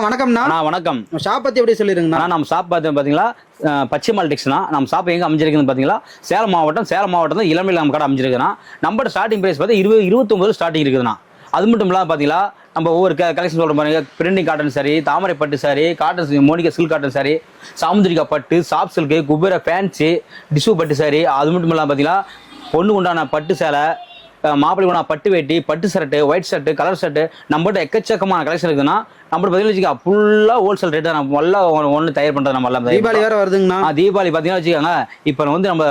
வணக்கம்ண்ணா. வணக்கம். ஷாப் பத்தி எப்படி சொல்லிருங்கண்ணா? நம்ம ஷாப் பார்த்தீங்களா பச்சைமல் டெக்ஸ்னா நம்ம ஷாப் எங்கே அமைஞ்சிருக்குன்னு பார்த்தீங்களா சேலம் மாவட்டம் தான் இளமையில் நம்ம கடை அமைஞ்சிருக்குன்னா நம்மளோட ஸ்டார்டிங் பிரைஸ் பார்த்தா 29 ஸ்டார்டிங் இருக்குதுண்ணா. அது மட்டும் இல்லாமல் பார்த்தீங்களா நம்ம ஒவ்வொரு கலெக்ஷன் சொல்கிற பாருங்க. பிரிண்டிங் காட்டன் சாரி, தாமரை பட்டு sari, cotton Monica silk cotton sari, Samudrika பட்டு, soft silk, Kubera fancy, tissue பட்டு சாரி. அது மட்டும் இல்லாமல் பார்த்தீங்களா பொண்ணு உண்டான பட்டு சேலை, மாப்பிள்ளை உண்டான பட்டு வேட்டி, பட்டு shirt, white shirt, colour shirt நம்மகிட்ட எக்கச்சக்கமான கலெக்ஷன் இருக்குதுன்னா நம்மளோட பதில் வச்சுக்கா ஃபுல்லாக ஹோல்சேல் ரேட்டு நம்ம எல்லாம் ஒன்று தயார் பண்ணுறது. நம்ம எல்லாம் தீபாவளி வேறு வருதுங்கண்ணா. தீபாவளி பார்த்தீங்கன்னா வச்சுக்கோங்க. இப்போ வந்து நம்ம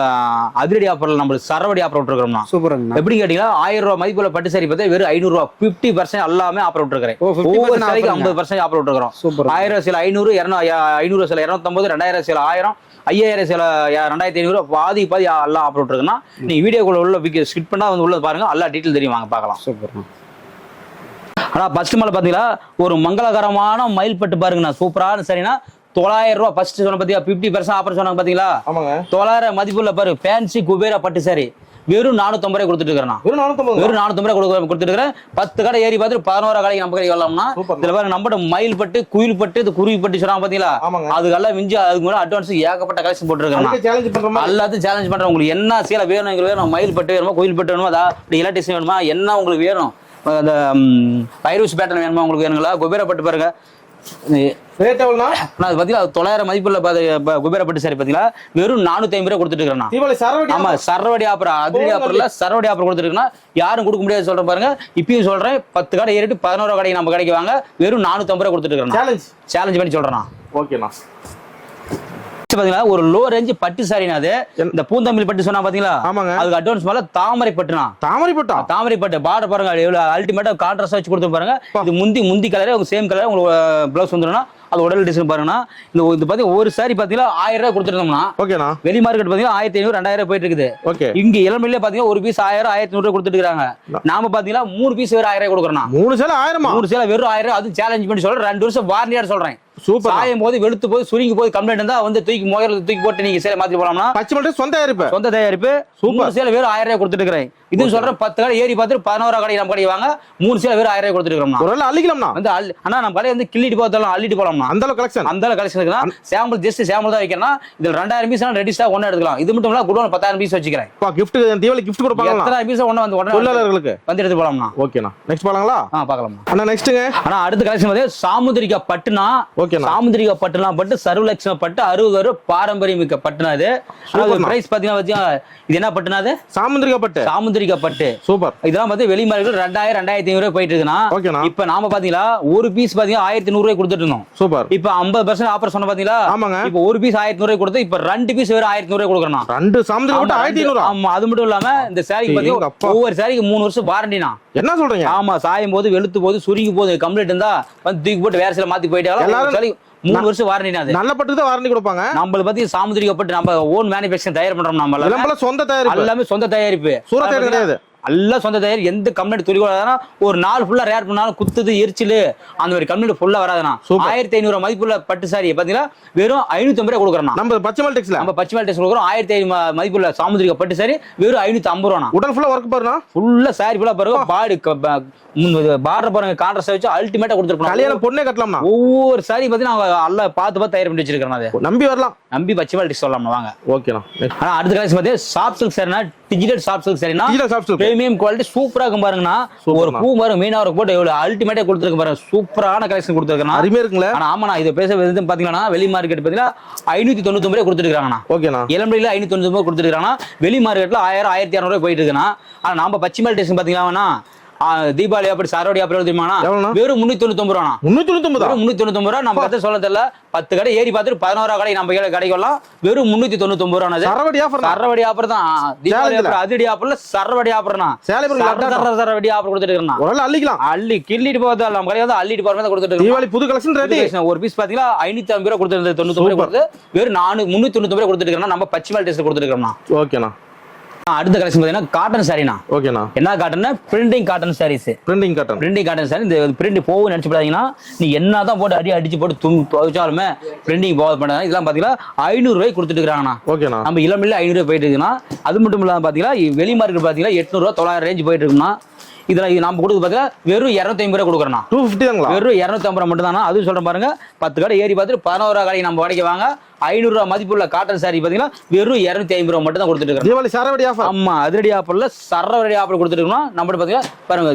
அதிரடி ஆஃபரில் நம்ம சரவடி ஆஃபர் விட்டுருக்கோம்னா சூப்பருங்க. எப்படி கேட்டீங்கன்னா 1000 ரூபா மதிப்புள்ள பட்டு சாரி பார்த்தா வெறும் 500 ரூபா 50% எல்லாமே ஆஃபர் விட்டுருக்கிறேன். ஒவ்வொரு சாரிக்கு 50% ஆஃபர் விட்டுருக்கிறோம். 1000 சில 500, 500 சில 250, 2000 சில 1000, 5000 சில 2500, பாதி எல்லாம் ஆஃபர் விட்டுருக்குன்னா நீ வீடியோக்குள்ள உள்ள ஸ்கிப் பண்ணா வந்து உள்ள பாருங்க, எல்லா டீட்டெயில் தெரியும், வாங்க பார்க்கலாம். சூப்பர். ஆனால் ஃபர்ஸ்ட் மேலே பார்த்தீங்களா ஒரு மங்களகரமான மயில் பட்டு பாருங்கண்ணா. சூப்பரான சரிண்ணா. 900 ரூபா ஃபர்ஸ்ட் சொன்ன பார்த்தீங்களா 50% ஆஃபர் சொன்னாங்க பார்த்தீங்களா. 900 மதிப்புள்ள பாரு ஃபேன்சி குபேரா பட்டு சாரி வெறும் 450 ரூபாய் கொடுத்துட்டு இருக்கிறேன். வெறும் 450 ரூபாய் கொடுத்துட்டு இருக்கிறேன். 10 கடை ஏறி பார்த்து 11 கடைக்கு நம்ம கடைக்கு வரலாம்னா இதுல பாருங்க நம்மகிட்ட மயில் பட்டு, குயில் பட்டு, இது குருவி பட்டு சொன்னாங்க பாத்தீங்களா. அதுக்கெல்லாம் மிஞ்சி அதுக்கு முன்னாடி அட்வான்ஸ் ஏகப்பட்ட கலெக்ஷன் போட்டுருக்கேன். எல்லாத்தையும் சேலஞ்ச் பண்றேன். உங்களுக்கு என்ன சேலை வேணும் வேணும், மயில் பட்டு வேணுமா, குயில் பட்டு வேணுமா, இலட்டிஸ் வேணுமா, என்ன உங்களுக்கு வேணும், அந்த பைரூஸ் பேட்டர்ன் வேணுமா உங்களுக்கு வேணுங்களா, குபேரா பட்டு பாருங்க. அது பாத்தீங்களா 900 மதிப்புள்ள குபேரா பட்டு சாரி பாத்தீங்களா வெறும் 450 ரூபாய் கொடுத்துட்டு இருக்கேன். ஆமா சரவடி ஆஃபர், அதிரடி ஆஃபர்ல சரவடி ஆஃபர் கொடுத்துருக்குன்னா யாரும் கொடுக்க முடியாது சொல்றேன் பாருங்க. இப்பயும் சொல்றேன் 10 கடை ஏறிட்டு 11 கடைக்கு நம்ம கடைக்கு வாங்க வெறும் 450 ரூபாய் கொடுத்துட்டு இருக்கேன். சேலஞ்ச் பண்ணி சொல்றேன். ஓகேண்ணா. பாத்தீங்களா ஒரு லோ ரேஞ்ச் பட்டு சாரினா அது இந்த பூந்தமிழ் பட்டு சொன்னா பாத்தீங்களா அதுக்கு அட்வான்ஸ் மேல தாமரை பட்டுனா. தாமரை பட்டு பார்டர் பாருங்க எவ்வளவு அல்டிமேட்டா கான்ட்ராஸ்ட் வச்சு கொடுத்து பாருங்க. இது முந்தி கலரே உங்க சேம் கலர் உங்களுக்கு பிளவுஸ் வந்துருன்னா அது உடல் டிசைன் பாருங்கன்னா இது பாத்தீங்கன்னா ஒரு சாரி பாத்தீங்கன்னா 1000 ரூபாய் கொடுத்துருந்தோம்னா வெளி மார்க்கெட் பாத்தீங்கன்னா 1500, 2000 போயிட்டு இருக்குது. இங்க இளமையிலே பாத்தீங்கன்னா ஒரு பீஸ் 1000, 1100 ரூபாய் கொடுத்துட்டு இருக்காங்க. நாம பாத்தீங்கன்னா 3 பீஸ் வெறும் 1000 ரூபாய் கொடுக்குறோம். 3 சேலை வெறும் 1000 ரூபாய். அது சேலஞ்ச் பண்ணி சொல்றேன். 2 வருஷம் வாரண்டியா சொல்றேன். சாயும் போது வெளுத்து போது சுருங்கி போது கம்ப்ளைண்ட் இருந்தா வந்து தூக்கி போட்டு நீங்க சேலை மாத்தி போலாம்னா பச்சை சொந்த தயாரிப்பு 3 சேலை வெறும் 1000 ரூபாய் கொடுத்துட்டு இருக்கிறேன். இது சொல்றேன் 10 கடை ஏறி பார்த்து 11 கடை நம்ம கடை வாங்க 3 சேலை வெறும் 1000 ரூபாய் கொடுத்துட்டு இருக்கோம். அள்ளிக்கலாம்னா வந்து ஆனா நம்ம கடை வந்து கிள்ளிட்டு போதாலும் அள்ளிட்டு போலாம்னா அந்த கலெக்ஷன் இருக்குன்னா சாம்பிள் ஜஸ்ட் சாம்பிள் தான் வைக்கிறேன்னா இதுல 2000 பீஸ் ரெடிஸ்டா ஒண்ணு எடுக்கலாம். இது மட்டும் இல்ல குடோன் 10000 பீஸ் வச்சுக்கிறேன். தீபாவளி கிஃப்ட் கொடுப்பாங்க. எத்தனை பீஸ் ஒண்ணு வந்து தொழிலாளர்களுக்கு வந்து எடுத்து போலாம்னா. ஓகேண்ணா. நெக்ஸ்ட் போலாங்களா? பார்க்கலாம். அண்ணா நெக்ஸ்ட்ங்க அண்ணா அடுத்த கலெக்ஷன் வந்து சாமுந்திரிகா பட்டுனா. ஓகேண்ணா. சாமுந்திரிகா பட்டுலாம் பட்டு சர்வலட்சுமி பட்டு 60 ரூபாய் பாரம்பரியமிக்க பட்டுனா. இது பிரைஸ் பாத்தீங்கன்னா இது என்ன பட்டுனா அது சாமுந்திரிகா பட்டு சூப்பர். இதெல்லாம் வந்து வெளி மார்க்கெட் 2000, 2500 ரூபாய் போயிட்டு இருக்குன்னா இப்ப நாம பாத்தீங்களா ஒரு பீஸ் பாத்தீங்கன்னா 1100 ரூபாய் கொடுத்துட்டு இருந்தோம். சூப்பர். இப்ப 50% ஆஃபர் சொன்ன பாத்தீங்களா. இப்ப ஒரு பீஸ் 1100 ரூபாய் கொடுத்து இப்ப 2 பீஸ் வெறும் 1100 ரூபாய் கொடுக்கறோம். 2 சாமுந்திரிகா பட்டு 1100. ஆமா அது மட்டும் இல்லாம இந்த சாரிக்கு பாத்தீங்கன்னா ஒவ்வொரு சாரிக்கு 3 வருஷம் வாரண்டினா. என்ன சொல்றீங்க? ஆமா சாயும் போது வெளுத்து போது சுருங்கி போது கம்ப்ளீட் இருந்தா வந்து தூக்கி போட்டு வேற சில மாத்தி போயிட்டாங்க. 3 வருஷம் வாரண்டினா. அது நல்ல பட்டு தான் வாரண்டி கொடுப்பாங்க. நம்மள பத்தி சாமுந்திரிகா பட்டு நம்ம ஓன் மேனுஃபேக்சரிங் தயார் பண்றோம். நம்ம எல்லாமே சொந்த தயாரிப்பு. எல்லாமே சொந்த தயாரிப்பு. சூரத் கிடையாது. எல்லாம் சொந்த தயார். எந்த கம்ப்ளைண்ட் துளி வராதுன்னா ஒரு நாள் ஃபுல்லா ரேர் பண்ணாலும் குத்துது எரிச்சல் அந்த மாதிரி கம்ப்ளைண்ட் ஃபுல்லா வராதுன்னா 1500 மதிப்புள்ள பட்டு சாரி பாத்தீங்கன்னா வெறும் 550 ரூபாய் கொடுக்குறோம். நம்ம பச்சைமல் டெக்ஸ்ல கொடுக்குறோம். 1500 மதிப்புள்ள சாமுந்திரிகா பட்டு சாரி வெறும் 550 ரூபா. உடல் ஃபுல்லா ஒர்க் பாருங்க. ஃபுல்லா சாரி ஃபுல்லா பாருங்க. பாடி பார்டர் பாருங்க கான்ட்ராஸ்ட் வச்சு அல்டிமேட்டா கொடுத்துருப்போம். கல்யாணம் பொண்ணே கட்டலாம்னா ஒவ்வொரு சாரி பாத்தீங்கன்னா எல்லாம் பார்த்து தயார் பண்ணி வச்சிருக்கேன். அதை நம்பி வரலாம். நம்பி பச்சைமல் டெக்ஸ் சொல்லலாம். வாங்க. ஓகேண்ணா. ஆனா அடுத்த கலெக்ஷன் பாத்தீங்கன்னா சாஃப்ட் சில்க் சாரினா டிஜிட்டல் சாஃப்ட் சில்க் சாரினா பிரீமியம் குவாலிட்டி சூப்பரா இருக்கும் பாருங்கண்ணா. ஒரு பூ பாருங்க மீனவரை போட்டு எவ்வளவு அல்டிமேட்டா கொடுத்துருக்கு பாருங்க. சூப்பரான கலெக்ஷன் கொடுத்துருக்கேன். அருமையா இருக்குங்களா. ஆனா ஆமாண்ணா இதை பேச பாத்தீங்கன்னா வெளி மார்க்கெட் பாத்தீங்கன்னா 599 ரூபாய் கொடுத்துருக்காங்கண்ணா. ஓகேண்ணா. இளம்பில 599 ரூபாய் கொடுத்துருக்காங்கன்னா வெளி மார்க்கெட்ல 1000, 1200 ரூபாய் போயிட்டு இருக்குண்ணா. ஆனா நம்ம பச்சைமல் டெக்ஸ் பாத்தீங்கன்னா தீபாவளி அப்படி சரவடி அப்படி தெரியுமா வெறும் 399 ரூபா. 399 ரூபா. நம்ம கதை சொல்ல தெரியல. 10 கடை ஏறி பார்த்துட்டு 11 கடை நம்ம கடைக்கு வரலாம். வெறும் 399 ரூபா. சரவடி ஆஃபர் தான். தீபாவளி அதிரடி ஆஃபர்ல சரவடி ஆஃபர்னா சரவடி ஆஃபர் கொடுத்துட்டு இருக்கேன். அள்ளிக்கலாம். அள்ளி கிள்ளிட்டு போதா நம்ம கடை வந்து அள்ளிட்டு போற மாதிரி கொடுத்துட்டு தீபாவளி புது கலெக்ஷன். ஒரு பீஸ் பாத்தீங்கன்னா 550 ரூபாய் கொடுத்துருந்தது. 99 ரூபாய் கொடுத்து வெறும் 399 ரூபாய் கொடுத்துட்டு இருக்கேன். நம்ம பச்சைமல் டெக்ஸ்ல கொடுத்துட்டு இருக்கோம். ஓகேண்ணா. அடுத்த கலெக்ஷன் பாத்தீங்கன்னா காட்டன் சாரினா. ஓகேண்ணா. என்ன காட்டன்னா printing cotton saris. Printing cotton sari. இந்த பிரிண்ட் போகும் நினைச்சு பாத்தீங்கன்னா நீ என்னதான் போட்டு அடிச்சு போட்டு துவைச்சாலுமே பிரிண்டிங் போக பண்ணாங்க. இதெல்லாம் பாத்தீங்கன்னா 500 ரூபாய் கொடுத்துட்டு இருக்காங்கண்ணா. ஓகேண்ணா. நம்ம இளமில்ல 500 ரூபாய் போயிட்டு இருக்குன்னா அது மட்டும் இல்லாம பாத்தீங்கன்னா வெளி மார்க்கெட் பாத்தீங்கன்னா 800 ரூபாய் 900 ரேஞ்ச் போயிட்டு இருக்குன்னா இதுல நம்ம கொடுத்து பார்த்தீங்கன்னா வெறும் 250 ரூபா கொடுக்குறோம். 250 தாங்களா? வெறும் 250 ரூபா மட்டும் தானா. அதுவும் சொல்றேன் பாருங்க, 10 கடை ஏறி பார்த்துட்டு 11 கடைக்கு நம்ம கடைக்கு வாங்க. 500 ரூபா மதிப்புள்ள காட்டன் சாரி பாத்தீங்கன்னா வெறும் 250 ரூபா மட்டும் தான் கொடுத்துட்டு இருக்கோம். தீபாவளி சரவடி ஆஃபர். ஆமா, அதிரடி ஆஃபர்ல சரவடி ஆஃபர் கொடுத்துட்டு இருக்கோம். நம்ம பாத்தீங்கன்னா பாருங்க,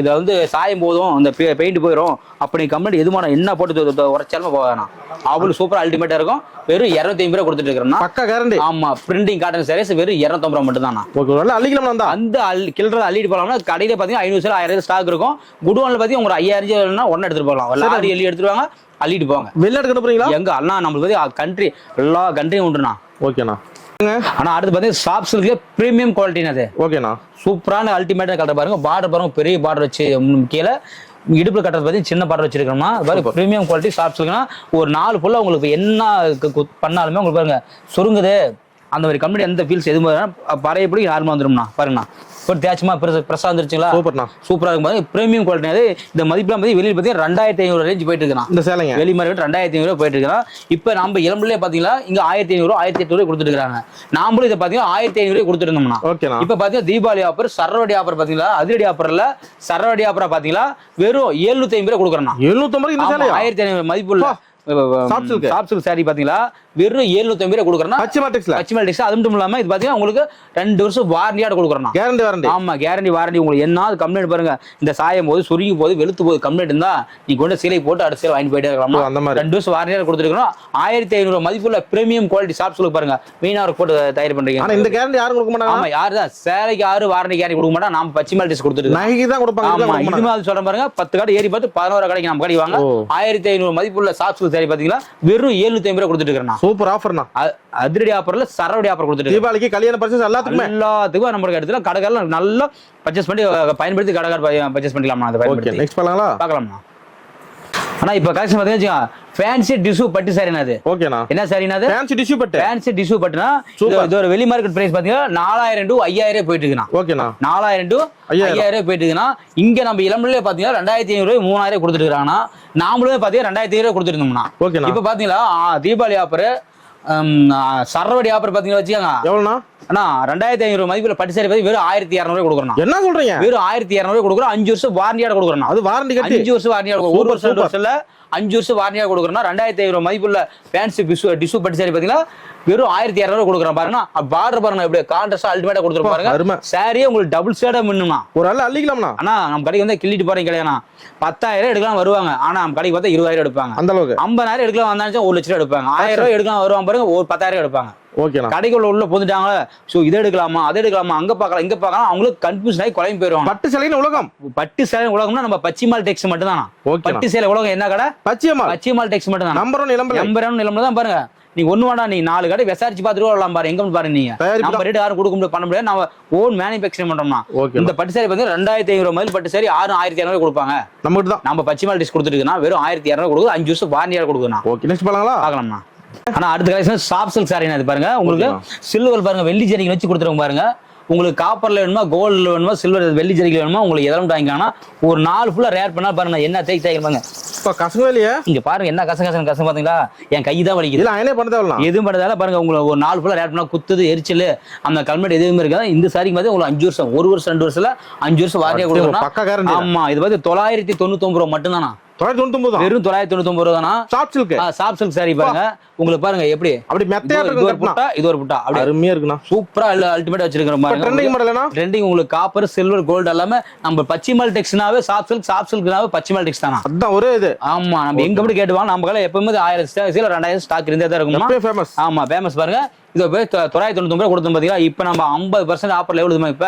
இதை வந்து சாயம் போதும், இந்த பெயிண்ட் போயிடும் அப்படி கம்ப்ளைண்ட் எதுமான என்ன போட்டு உரைச்சாலும் போகணும். அவ்வளவு சூப்பர் அல்டிமேட்டா இருக்கும். வெறும் 250 ரூபா கொடுத்துட்டு இருக்கோம். பக்கா கேரண்டி. ஆமா, பிரிண்டிங் காட்டன் சாரீஸ் வெறும் 250 ரூபா மட்டும் தான். ஓகே, அள்ளிக்கலாம் தான். அந்த கில்ற அள்ளிட்டு போலாம்னா கடையில பாத்தீங்கன்னா 500 சேல் 1000 ஸ்டாக் இருக்கும். குடோன்ல பாத்தீங்கன்னா உங்களுக்கு 5000 ஒன்னு எடுத்துட்டு போகலாம். லாரி எள்ளி எடுத்துட்டு வாங்க, அள்ளிட்டு போங்க. வெளில எடுக்க போறீங்களா? எங்க அண்ணா நம்மளுக்கு கண்ட்ரி எல்லா கண்ட்ரியும் உண்டுண்ணா. ஓகேண்ணா. ஆனா அடுத்து பாத்தீங்கன்னா சாஃப்ட் சில்க்ல பிரீமியம் குவாலிட்டினா அது. ஓகேண்ணா. சூப்பரான அல்டிமேட்டா கலர் பாருங்க. பார்டர் பாருங்க, பெரிய பார்டர் வச்சு கீழே இடுப்புல கட்டுறது பத்தி சின்ன பார்டர் வச்சிருக்கோம்னா பாருங்க, பிரீமியம் குவாலிட்டி சாஃப்ட் சில்க்னா ஒரு 4 ஃபுல்லா உங்களுக்கு என்ன பண்ணாலுமே உங்களுக்கு பாருங்க சுருங்குது அந்த மாதிரி கம்பெனி எந்த ஃபீல்ஸ் எதுவும் பழையபடி நார்மலா வந்துடும்ண்ணா. பாருங்கண்ணா, ஒரு தேய்ச்சமா பிரசா வந்துருச்சுங்களா? சூப்பரா இருக்கும் பாருங்க. பிரீமியம் குவாலிட்டி அது. இந்த மதிப்புலாம் பத்தி வெளியில பாத்தீங்கன்னா 2500 ரேஞ்ச் போயிட்டு இருக்குண்ணா. இந்த சேலைங்க வெளி மார்க்கெட் 2500 போயிட்டு இருக்கா. இப்ப நம்ம இளம்பிலே பாத்தீங்கன்னா இங்க 1500 1800 கொடுத்துட்டு இருக்காங்க. நாமளும் இதை பாத்தீங்கன்னா 1500 கொடுத்துருந்தோம்னா. இப்ப பாத்தீங்கன்னா தீபாவளி ஆஃபர் சரவடி ஆஃபர் பாத்தீங்களா, அதிரடி ஆஃபர்ல சரவடி ஆஃபரா பாத்தீங்களா வெறும் 750 கொடுக்குறோம். 750 1500 மதிப்புள்ள சாஃப்ட் சில்க் சாரி பாத்தீங்களா வெறும் 750 கொடுக்குறோம். பச்சிமல் டெக்ஸ். அது மட்டும் இல்லாம இது பாத்தீங்கன்னா உங்களுக்கு 2 வருஷம் வாரண்டியோட கொடுக்குறோம். Guarantee warranty. ஆமா, கேரண்டி வாரண்டி. உங்களுக்கு என்ன கம்ப்ளைண்ட் பாருங்க, இந்த சாயம் போது சுருங்கி போது வெளுத்து போது கம்ப்ளைண்ட் இருந்தா நீ கொண்டு சீலை போட்டு அடுத்த சீலை வாங்கி போயிட்டே இருக்கலாம். 2 வருஷம் வாரண்டியோட கொடுத்துருக்கோம். 1500 மதிப்புள்ள பிரீமியம் குவாலிட்டி சாஃப்ட் சில்க் பாருங்க. மீனா போட்டு தயார் பண்றீங்க. ஆனா இந்த கேரண்டி யாரும் கொடுக்க மாட்டாங்க. ஆமா, யாரு தான் சேலைக்கு யாரும் வாரண்டி கேரண்டி கொடுக்க மாட்டாங்க. நாம பச்சிமல் டெக்ஸ் கொடுத்துருக்கோம். நகைக்கு தான் கொடுப்பாங்க. ஆமா, இது மாதிரி சொல்றேன் பாருங்க. 10 கடை ஏறி பார்த்து 11 கடைக்கு நம்ம கடை வாங்க. 1500 மதிப்புள்ள சாஃப்ட் சில்க் சாரி பாத்தீங்கன்னா வெறும் 750 ரூபா கொடுத்துட்டு இருக்கேன். சூப்பர் ஆஃபர்னா. அதிரடி ஆஃபர்ல சரவடி ஆஃபர் கொடுத்துட்டு தீபாவளிக்கு கல்யாண பர்ச்சேஸ் எல்லாத்துக்கும் நம்மளுக்கு இடத்துல கடைகள் நல்லா பர்ச்சேஸ் பண்ணி பயன்படுத்தி கடைக்கார பர்ச்சேஸ் பண்ணிக்கலாம். அதை பயன்படுத்தி நெக்ஸ்ட் பார்க்கலாம்னா. ஆனா இப்ப கலெக்ஷன் பாத்தீங்கன்னா ஃபேன்சி டிஷ்யூ பட்டு சாரினா அது. ஓகேண்ணா. என்ன சாரினா அது? ஃபேன்சி டிஷ்யூ பட்டு. ஃபேன்சி டிஷ்யூ பட்டுனா இது ஒரு வெளி மார்க்கெட் பிரைஸ் பாத்தீங்கன்னா 4000 to 5000 போயிட்டு இருக்குண்ணா. ஓகேண்ணா. 4000 to 5000 போயிட்டு இருக்குன்னா இங்க நம்ம இளம்பிலே பாத்தீங்கன்னா 2500 3000 கொடுத்துட்டு இருக்காங்கன்னா நாமளுமே பாத்தீங்கன்னா 2500 கொடுத்துருந்தோம்னா. ஓகேண்ணா. இப்ப பாத்தீங்களா தீபாவளி ஆஃபர் சரவடி ஆஃபர் பாத்தீங்கன்னா வச்சுக்கோங்க. எவ்வளவுண்ணா? அண்ணா 2500 மதிப்புல பட்டு சாரி பாத்தி வெறும் 1200 கொடுக்குறோம். என்ன சொல்றீங்க? வெறும் 1200 கொடுக்குறோம். 5 வருஷம் வாரண்டியோட கொடுக்குறோம். அது வாரண்டி கட்டி 5 வருஷம் வாரண்டியோட கொடுக்குறோம். 1 வருஷம் 2 வருஷம்ல 5 வருஷம் வாரண்டியா கொடுக்குறோம்னா 2500 மதிப்புள்ள ஃபேன்சி டிஷ்யூ பட்டு சாரி பாத்தீங்கன்னா வெறும் 1200 கொடுக்குறோம். பாருங்க பார்டர் பாருங்க, எப்படி கான்ட்ராஸ்டா அல்டிமேட்டா கொடுத்துருப்பாங்க பாருங்க. சாரியே உங்களுக்கு டபுள் ஷேடா மின்னுமா. ஒரு ஆள் அள்ளிக்கலாம்னா. ஆனா நம்ம கடைக்கு வந்து கிள்ளிட்டு போறீங்க கிடையாதுண்ணா. 10000 எடுக்கலாம் வருவாங்க. ஆனா நம்ம கடைக்கு பார்த்தா 20000 எடுப்பாங்க. அந்த அளவுக்கு 50000 எடுக்கலாம் வந்தாச்சும் 1 லட்சம் எடுப்பாங்க. 1000 ரூபாய் எடுக்கலாம் வருவாங்க பாருங்க, ஒரு 10000 எடுப்பாங்க. ஓகேண்ணா. கடைக்குள்ள உள்ள போந்துட்டாங்க. சோ இதை எடுக்கலாமா அதை எடுக்கலாமா அங்க பாக்கலாம் இங்க பாக்கலாம் அவங்களுக்கு கன்ஃபியூஷன் ஆகி குழம்பு போயிருவாங்க. பட்டு சேலையின் உலகம். பட்டு சேலை உலகம்னா நம்ம பச்சிமால் டெக்ஸ் மட்டும் தானா. பட்டு சேலை உலகம் என்ன கடை? பச்சிமால் டெக்ஸ் மட்டும் தான். நம்பர் 1 நிலம்பல தான் பாருங்க. நீ ஒண்ணு வேண்டாம், நீ 4 கடை விசாரிச்சு பாத்துட்டு வரலாம் பாரு. எங்க பாரு நீங்க நம்ம ரேட் யாரும் கொடுக்க முடியாது, பண்ண முடியாது. நம்ம ஓன் மேனுஃபேக்சரிங் பண்றோம்னா. இந்த பட்டு சாரி வந்து 2500 மதில் பட்டு சாரி 1200 கொடுப்பாங்க. நம்ம பச்சிமால் டெக்ஸ் கொடுத்துருக்குன்னா வெறும் 1200 கொடுக்குது. 5 வருஷம் வாரண்டியா கொடுக்குதுண்ணா. Okay next பார்க்கலாம்னா. ஆனா அடுத்த கலெக்ஷன் சாஃப்ட் சில்க் சாரி பாருங்க. உங்களுக்கு சில்வர் பாருங்க, வெள்ளி ஜரிகை வச்சு கொடுத்துருங்க பாருங்க. உங்களுக்கு காப்பர்ல வேணுமா, கோல்ட்ல வேணுமா, சில்வர் வெள்ளி ஜரிகை வேணுமா, உங்களுக்கு எதெல்லாம் வாங்கிக்கலாம். ஒரு 4 ஃபுல்லா ரேர் பண்ணா பாருங்க என்ன தேய்ப்பாங்க. இப்ப கசங்க இல்லையா? இங்க பாருங்க என்ன கசங்க பாத்தீங்களா? என் கை தான் வலிக்குது. இல்ல அயனே பண்ணதே எதுவும் பண்ணதால பாருங்க. உங்களுக்கு ஒரு 4 ஃபுல்லா ரேர் பண்ணா குத்துது, எரிச்சல், அந்த கல்மெட் எதுவுமே இருக்காது. இந்த சாரிக்கு பாத்தீங்க உங்களுக்கு 5 வருஷம் 1 வருஷம் 2 வருஷத்துல 5 வருஷம் வாரண்டியா கொடுக்கணும். ஆமா, இது வந்து 999 ரூபா மட்டும் தானா. 999 வெறும் 999 தானா. Soft silk. Soft silk sorry பாருங்க. உங்களுக்கு பாருங்க எப்படி அப்படி மெத்தையா இருக்கு. இது ஒரு புட்டா அப்படி அருமையா இருக்குண்ணா. சூப்பரா அல்டிமேட் வச்சிருக்கோம் பாருங்க. ட்ரெண்டிங் மாடல்னா ட்ரெண்டிங் உங்களுக்கு காப்பர் சில்வர் கோல்ட் எல்லாமே நம்ம பச்சிமல் டெக்ஸ்னாவே சாஃப்ட் சில்க்னாவே பச்சிமல் டெக்ஸ் தானா. அதான் ஒரே இது. ஆமா, நம்ம எங்க போய் கேட்டுவாங்க. நம்ம கடை எப்பவுமே 1000 சேல 2000 ஸ்டாக் இருந்தே தான் இருக்கும். ஃபேமஸ். ஆமா ஃபேமஸ் பாருங்க. இது போய் 999 ரூபாய் கொடுத்தோம் பாத்தீங்களா. இப்ப நம்ம 50% ஆஃபர்ல எவ்வளவு இப்ப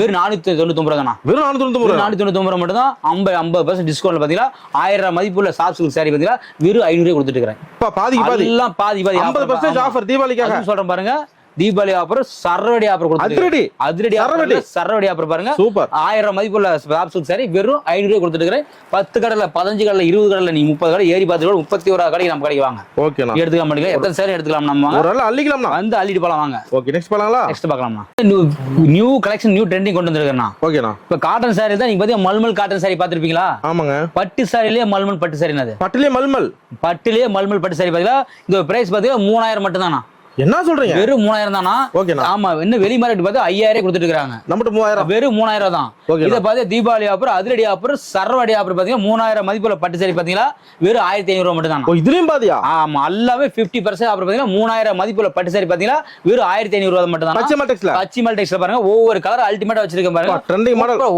வெறும் 499 ரூபாய் தானா. வெறும் 499 ரூபாய் மட்டும் தான். 50% டிஸ்கவுண்ட்ல பாத்தீங்களா 1000 மதிப்புள்ள சாஃப்ட் சில்க் சாரி பாத்தீங்களா வெறும் 500 கொடுத்துட்டு இருக்கேன். பாதி எல்லாம் பாதி 50% ஆஃபர் தீபாவளிக்காக சொல்றேன் பாருங்க. தீபாவளி ஆஃபர் சரவடி ஆஃபர் கொடுத்துருக்கேன். அதிரடி சரவடி ஆஃபர் பாருங்க. சூப்பர். 1000 மதிப்புள்ள சாஃப்ட் சில்க் சாரி வெறும் 500 கொடுத்துட்டு இருக்கேன். 10 கடையில 15 கடையில 20 கடையில நீ 30 கடை ஏறி பார்த்து 31 கடைக்கு நம்ம கடைக்கு வாங்க. ஓகேண்ணா. எடுத்துக்க மாட்டீங்க. எத்தனை சாரி எடுத்துக்கலாம் நம்ம. ஒரு ஆள் அள்ளிக்கலாம் வந்து அள்ளிட்டு போலாம் வாங்க. ஓகே நெக்ஸ்ட் பார்க்கலாமா? நெக்ஸ்ட் பார்க்கலாமா. நியூ கலெக்ஷன் நியூ ட்ரெண்டிங் கொண்டு வந்திருக்கேன். ஓகேண்ணா. இப்ப காட்டன் சாரி தான் நீங்க பாத்தீங்க. மல்மல் காட்டன் சாரி பாத்துருப்பீங்களா? ஆமாங்க. பட்டு சாரிலேயே மல்மல் பட்டு சாரி. பட்டுலயே மல்மல் பட்டு சாரி பாத்தீங்களா. இந்த பிரைஸ் பாத்தீங்கன்னா 3000 மட்டும் தானா. என்ன சொல்றீங்க? வெறும் 3000 தானா? ஓகேண்ணா. ஆமா, இன்னும் வெளி மார்க்கெட் பார்த்து 5000 கொடுத்துட்டு இருக்காங்க. நம்மகிட்ட 3000. வெறும் 3000 தான். இதை பார்த்து தீபாவளி ஆஃபர், அதிரடி ஆஃபர், சரவடி ஆஃபர் பாத்தீங்கன்னா 3000 மதிப்புள்ள பட்டு சாரி பாத்தீங்களா வெறும் 1500 ரூபாய் மட்டும் தான். இதுலயும் பாதியா? ஆமா, எல்லாமே 50% ஆஃபர் பாத்தீங்கன்னா 3000 மதிப்புள்ள பட்டு சாரி பாத்தீங்கன்னா வெறும் 1500 ரூபாய் மட்டும் தான். பச்சிமல் டெக்ஸ்ல பாருங்க, ஒவ்வொரு கலர் அல்டிமேட்டா வச்சிருக்கேன் பாருங்க. Trending model.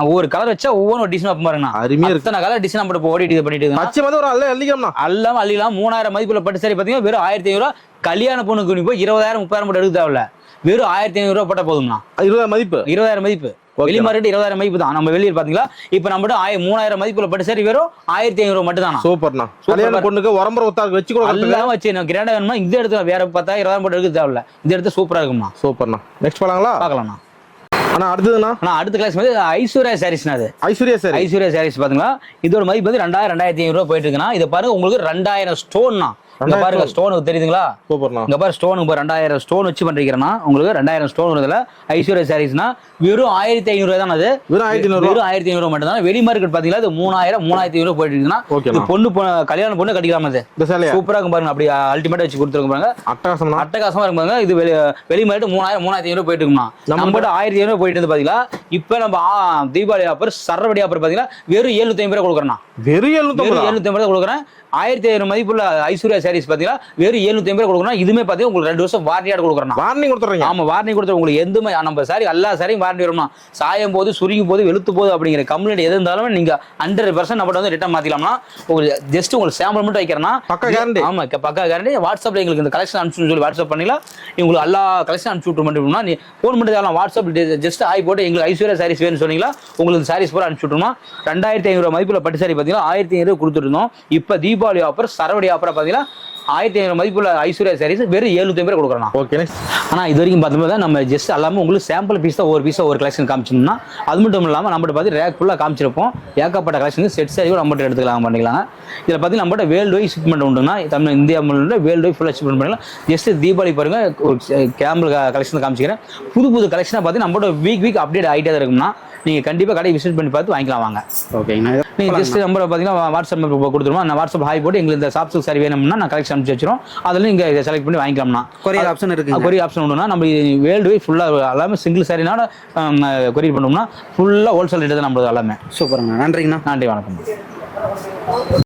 ஒவ்வொரு கலர் வச்சா ஒவ்வொரு டிசைன் பாருங்க. அருமையா இருக்கு. அத்தனை கலர் டிசைன் நம்ம ஓடிட்டு பண்ணிட்டு பச்சை வந்து ஒரு அள்ளிக்கலாம்னா எல்லாம் அள்ளிலாம் 3000 மதிப்புள்ள பட்டு சாரி பாத்தீங்கன்னா வெறும் 1500 ரூபாய். கல்யாண பொண்ணுக்கு போய் 20000 30,000 போட்டு எடுக்க தேவையில்ல. வெறும் 1500 ரூபாய் போட்டா போதும்னா. 20,000 மதிப்பு. 20,000 மதிப்பு. வெளி மார்க்கெட் 20,000 மதிப்பு தான். நம்ம வெளியே பாத்தீங்களா இப்ப நம்ம 3000 மதிப்புள்ள பட்டு சாரி வெறும் 1500 மட்டும் தான். சூப்பர்ண்ணா. கல்யாண பொண்ணுக்கு உரம்பர ஒத்தாக்கு வச்சு கூட எல்லாம் வச்சு நான் கிராண்டா வேணுமா இந்த இடத்துல வேற 10,000 20,000 போட்டு எடுக்க தேவையில்ல. இந்த இடத்துல சூப்பரா இருக்கும்னா. சூப்பர்ண்ணா. நெக்ஸ்ட் பார்க்கலாம்ண்ணா. ஆனா அடுத்ததுண்ணா அடுத்த கிளாஸ் வந்து ஐஸ்வர்யா சாரீஸ்னா. அது ஐஸ்வர்யா சாரீஸ் பாத்தீங்களா இதோட மதிப்பு வந்து 2000 2500 ரூபாய் போயிட்டு இருக்குன்னா இதை பாருங்க உங்களுக்கு 2000 ஸ்டோன்னா. இங்க பாருங்க ஸ்டோன் தெரியுதுங்களா? இங்க பாரு ஸ்டோன் 2000 ஸ்டோன் வச்சு பண்றீங்கன்னா உங்களுக்கு 2000 ஸ்டோன் வருதுல. ஐஸ்வர்யா சாரீஸ்னா வெறும் 1500 தான். அது வெறும் 1500 மட்டும் தான். வெளி மார்க்கெட் பாத்தீங்களா இது 3000 3500 போயிட்டு இருக்குன்னா பொண்ணு கல்யாண பொண்ணு கட்டிக்கலாம். அது சூப்பரா இருக்கும் பாருங்க. அப்படி அல்டிமேட்டா வச்சு கொடுத்துருங்க பாருங்க. அட்டகாசமா இருக்கும் பாருங்க. இது வெளி மார்க்கெட் 3000 3500 போயிட்டு இருக்குமா. நம்ம 1500 போயிட்டு இருந்து பாத்தீங்களா இப்ப நம்ம தீபாவளி ஆஃபர் சரவடி ஆஃபர் பாத்தீங்கன்னா வெறும் 750 ரூபாய் கொடுக்குறேன். வெறும் 750 ரூபாய் கொடுக்குறேன். 1500 மதிப்புள்ள ஐஸ்வர்யா சாரீஸ் பாத்தீங்கன்னா வெறும் 750 ரூபாய் கொடுக்குறோம். இதுமே பாத்தீங்கன்னா உங்களுக்கு 2 வருஷம் வாரண்டியோட கொடுக்குறோம். வாரண்டி கொடுத்துறீங்க? ஆமா, வாரண்டி கொடுத்துறோம். உங்களுக்கு எந்த நம்ம சாரி எல்லா சாரியும் வாரண்டி வரணும். சாயம் போது சுருங்கும் போது வெளுத்து போது அப்படிங்கிற கம்ப்ளைண்ட் எது இருந்தாலும் நீங்க 100% நம்ம வந்து ரிட்டர்ன் மாத்திக்கலாம்னா உங்களுக்கு ஜஸ்ட் உங்களுக்கு சாம்பிள் மட்டும் வைக்கிறேன்னா பக்கா கேரண்டி. ஆமா, பக்கா கேரண்டி. வாட்ஸ்அப்ல எங்களுக்கு இந்த கலெக்ஷன் அனுப்பிச்சு சொல்லி வாட்ஸ்அப் பண்ணிக்கலாம். உங்களுக்கு எல்லா கலெக்ஷன் அனுப்பிச்சு விட்டு மட்டும்னா நீ போன் பண்ணி தேவையான வாட்ஸ்அப் ஜஸ்ட் ஆகி போட்டு எங்களுக்கு ஐஸ்வர்யா சாரீஸ் வேணும்னு சொன்னீங்களா உங்களுக்கு சாரீஸ் பூரா அனுப்பிச்சு விட்டுருமா. 2500 மதிப்புள்ள பட்டு சாரி பாத்தீங்கன்னா 1500 கொடுத்துருந்தோம். இப்ப தீபாவளி ஆஃபர் சரவடி ஆஃபர் பாத்தீங்கன்னா 1500 மதிப்புள்ள ஐஸ்வர்யா சாரீஸ் வெறும் 750 ரூபாய் கொடுக்குறோம். ஓகே. ஆனா இது வரைக்கும் பார்த்தோம்னா நம்ம ஜஸ்ட் எல்லாமே உங்களுக்கு சாம்பிள் பீஸ் தான். ஒரு கலெக்ஷன் காமிச்சோம்னா அது மட்டும் இல்லாமல் நம்மகிட்ட பார்த்து ரேக் ஃபுல்லாக காமிச்சிருப்போம். ஏகப்பட்ட கலெக்ஷன் செட் சாரி கூட நம்மகிட்ட எடுத்துக்கலாம் பண்ணிக்கலாம். இதில் பார்த்தீங்கன்னா நம்மகிட்ட வேர்ல்டு வைட் ஷிப்மெண்ட் உண்டுன்னா தமிழ் இந்தியா முழுவதும் வேர்ல்டு வைட் ஃபுல்லாக ஷிப்மெண்ட் பண்ணிக்கலாம். ஜஸ்ட் தீபாவளி பாருங்க ஒரு கேம்பிள் கலெக்ஷன் காமிச்சிக்கிறேன். புது கலெக்ஷனாக பார்த்தீங்கன்னா நம்மகிட்ட வீக் அப்டேட் ஆகிட்டே தான் இருக்கும்னா நீங்க கண்டிப்பா கடை விசிட் பண்ணி பார்த்து வாங்கிக்கலாம் வாங்க. ஓகேங்க. நீங்க ஜஸ்ட் நம்பர் பாத்தீங்கன்னா வாட்ஸ்அப் நம்பர் கொடுத்துருவோம். அந்த வாட்ஸ்அப் ஹாய் போட்டு எங்களுக்கு இந்த ஷாப்ஸுக்கு சரி வேணும்னா நான் கலெக்ஷன் அனுப்பிச்சு வச்சிரும். அதில் நீங்க இதை செலக்ட் பண்ணி வாங்கிக்கலாம்னா கொரியர் ஆப்ஷன் இருக்கு. கொரியர் ஆப்ஷன் உண்டுனா நம்ம வேர்ல்டு வைட் ஃபுல்லா எல்லாமே சிங்கிள் சாரினால கொரியர் பண்ணோம்னா ஃபுல்லா ஹோல்சேல் ரேட் தான் நம்மளது எல்லாமே. சூப்பருங்க. நன்றிங்கண்ணா. நன்றி, வணக்கம்.